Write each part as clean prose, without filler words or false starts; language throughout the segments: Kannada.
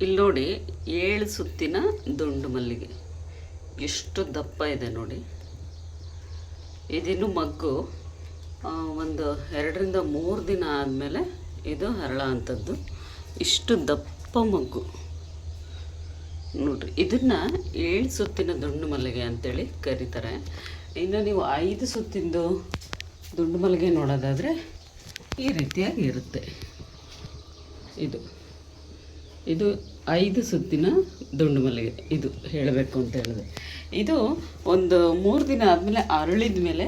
ಇಲ್ಲಿ ನೋಡಿ 7 ಸುತ್ತಿನ ದುಂಡು ಮಲ್ಲಿಗೆ ಎಷ್ಟು ದಪ್ಪ ಇದೆ ನೋಡಿ. ಇದಿನ್ನು ಮಗ್ಗು ಒಂದು 2ರಿಂದ 3 ದಿನ ಆದಮೇಲೆ ಇದು ಹರಳ ಅಂಥದ್ದು. ಇಷ್ಟು ದಪ್ಪ ಮಗ್ಗು ನೋಡ್ರಿ. ಇದನ್ನು 7 ಸುತ್ತಿನ ದುಂಡು ಮಲ್ಲಿಗೆ ಅಂತೇಳಿ ಕರೀತಾರೆ. ಇನ್ನು ನೀವು 5 ಸುತ್ತಿಂದು ದುಂಡು ಮಲ್ಲಿಗೆ ನೋಡೋದಾದರೆ ಈ ರೀತಿಯಾಗಿ ಇರುತ್ತೆ. ಇದು 5 ಸುತ್ತಿನ ದುಂಡು ಮಲ್ಲಿಗೆ. ಇದು ಹೇಳಬೇಕು ಅಂತ ಹೇಳಿದೆ. ಇದು ಒಂದು 3 ದಿನ ಆದಮೇಲೆ ಅರಳಿದ ಮೇಲೆ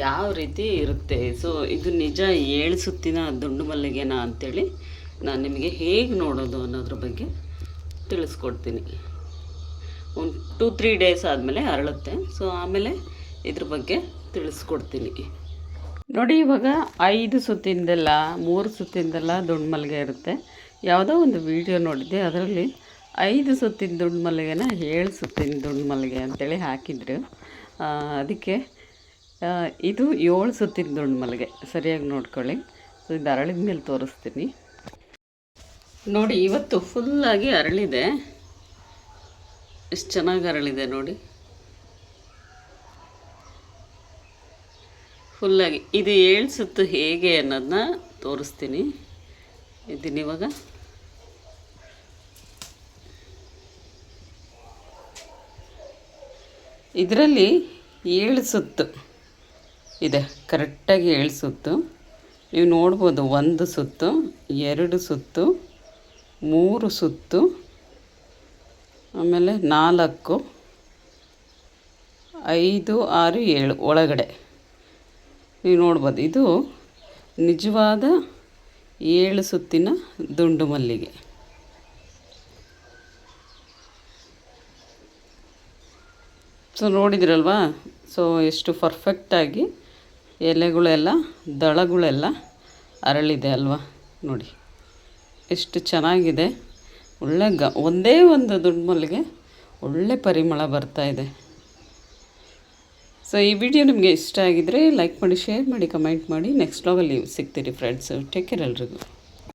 ಯಾವ ರೀತಿ ಇರುತ್ತೆ. ಸೊ ಇದು ನಿಜ 7 ಸುತ್ತಿನ ದುಂಡು ಮಲ್ಲಿಗೆನಾ ಅಂಥೇಳಿ ನಾನು ನಿಮಗೆ ಹೇಗೆ ನೋಡೋದು ಅನ್ನೋದ್ರ ಬಗ್ಗೆ ತಿಳಿಸ್ಕೊಡ್ತೀನಿ. ಒಂದು 2-3 ಡೇಸ್ ಆದಮೇಲೆ ಅರಳುತ್ತೆ. ಸೊ ಆಮೇಲೆ ಇದ್ರ ಬಗ್ಗೆ ತಿಳಿಸ್ಕೊಡ್ತೀನಿ ನೋಡಿ. ಇವಾಗ 5 ಸುತ್ತಿಂದೆಲ್ಲ 3 ಸುತ್ತಿಂದೆಲ್ಲ ದುಂಡು ಮಲ್ಲಿಗೆ ಇರುತ್ತೆ. ಯಾವುದೋ ಒಂದು ವಿಡಿಯೋ ನೋಡಿದ್ದೆ, ಅದರಲ್ಲಿ 5 ಸುತ್ತಿನ ದುಂಡು ಮಲ್ಲಿಗೆನ 7 ಸುತ್ತಿನ ದುಂಡು ಮಲ್ಲಿಗೆ ಅಂತೇಳಿ ಹಾಕಿದ್ರು. ಅದಕ್ಕೆ ಇದು 7 ಸುತ್ತಿನ ದುಂಡು ಮಲ್ಲಿಗೆ. ಸರಿಯಾಗಿ ನೋಡ್ಕೊಳ್ಳಿ. ಸೊ ಇದು ಅರಳಿದ ಮೇಲೆ ತೋರಿಸ್ತೀನಿ ನೋಡಿ. ಇವತ್ತು ಫುಲ್ಲಾಗಿ ಅರಳಿದೆ. ಎಷ್ಟು ಚೆನ್ನಾಗಿ ಅರಳಿದೆ ನೋಡಿ, ಫುಲ್ಲಾಗಿ. ಇದು 7 ಸುತ್ತು ಹೇಗೆ ಅನ್ನೋದನ್ನ ತೋರಿಸ್ತೀನಿ. ಇವಾಗ ಇದರಲ್ಲಿ 7 ಸುತ್ತು ಇದೆ, ಕರೆಕ್ಟಾಗಿ 7 ಸುತ್ತು ನೀವು ನೋಡ್ಬೋದು. 1 ಸುತ್ತು, 2 ಸುತ್ತು, 3 ಸುತ್ತು, ಆಮೇಲೆ 4, 5, 6, 7 ಒಳಗಡೆ ನೀವು ನೋಡ್ಬೋದು. ಇದು ನಿಜವಾದ 7 ಸುತ್ತಿನ ದುಂಡು ಮಲ್ಲಿಗೆ. ಸೊ ನೋಡಿದ್ರಲ್ವಾ. ಸೊ ಎಷ್ಟು ಪರ್ಫೆಕ್ಟಾಗಿ ಎಲೆಗಳೆಲ್ಲ ದಳಗಳೆಲ್ಲ ಅರಳಿದೆ ಅಲ್ವಾ ನೋಡಿ, ಎಷ್ಟು ಚೆನ್ನಾಗಿದೆ. ಒಂದೇ ಒಂದು ದುಂಡು ಮಲ್ಲಿಗೆ ಒಳ್ಳೆ ಪರಿಮಳ ಬರ್ತಾಯಿದೆ. ಸೊ ಈ ವಿಡಿಯೋ ನಿಮಗೆ ಇಷ್ಟ ಆಗಿದರೆ ಲೈಕ್ ಮಾಡಿ, ಶೇರ್ ಮಾಡಿ, ಕಮೆಂಟ್ ಮಾಡಿ. ನೆಕ್ಸ್ಟ್ ವ್ಲಾಗಲ್ಲಿ ಸಿಗ್ತೀರಿ ಫ್ರೆಂಡ್ಸು. ಟೇಕ್ ಕೇರ್ ಎಲ್ರಿಗೂ.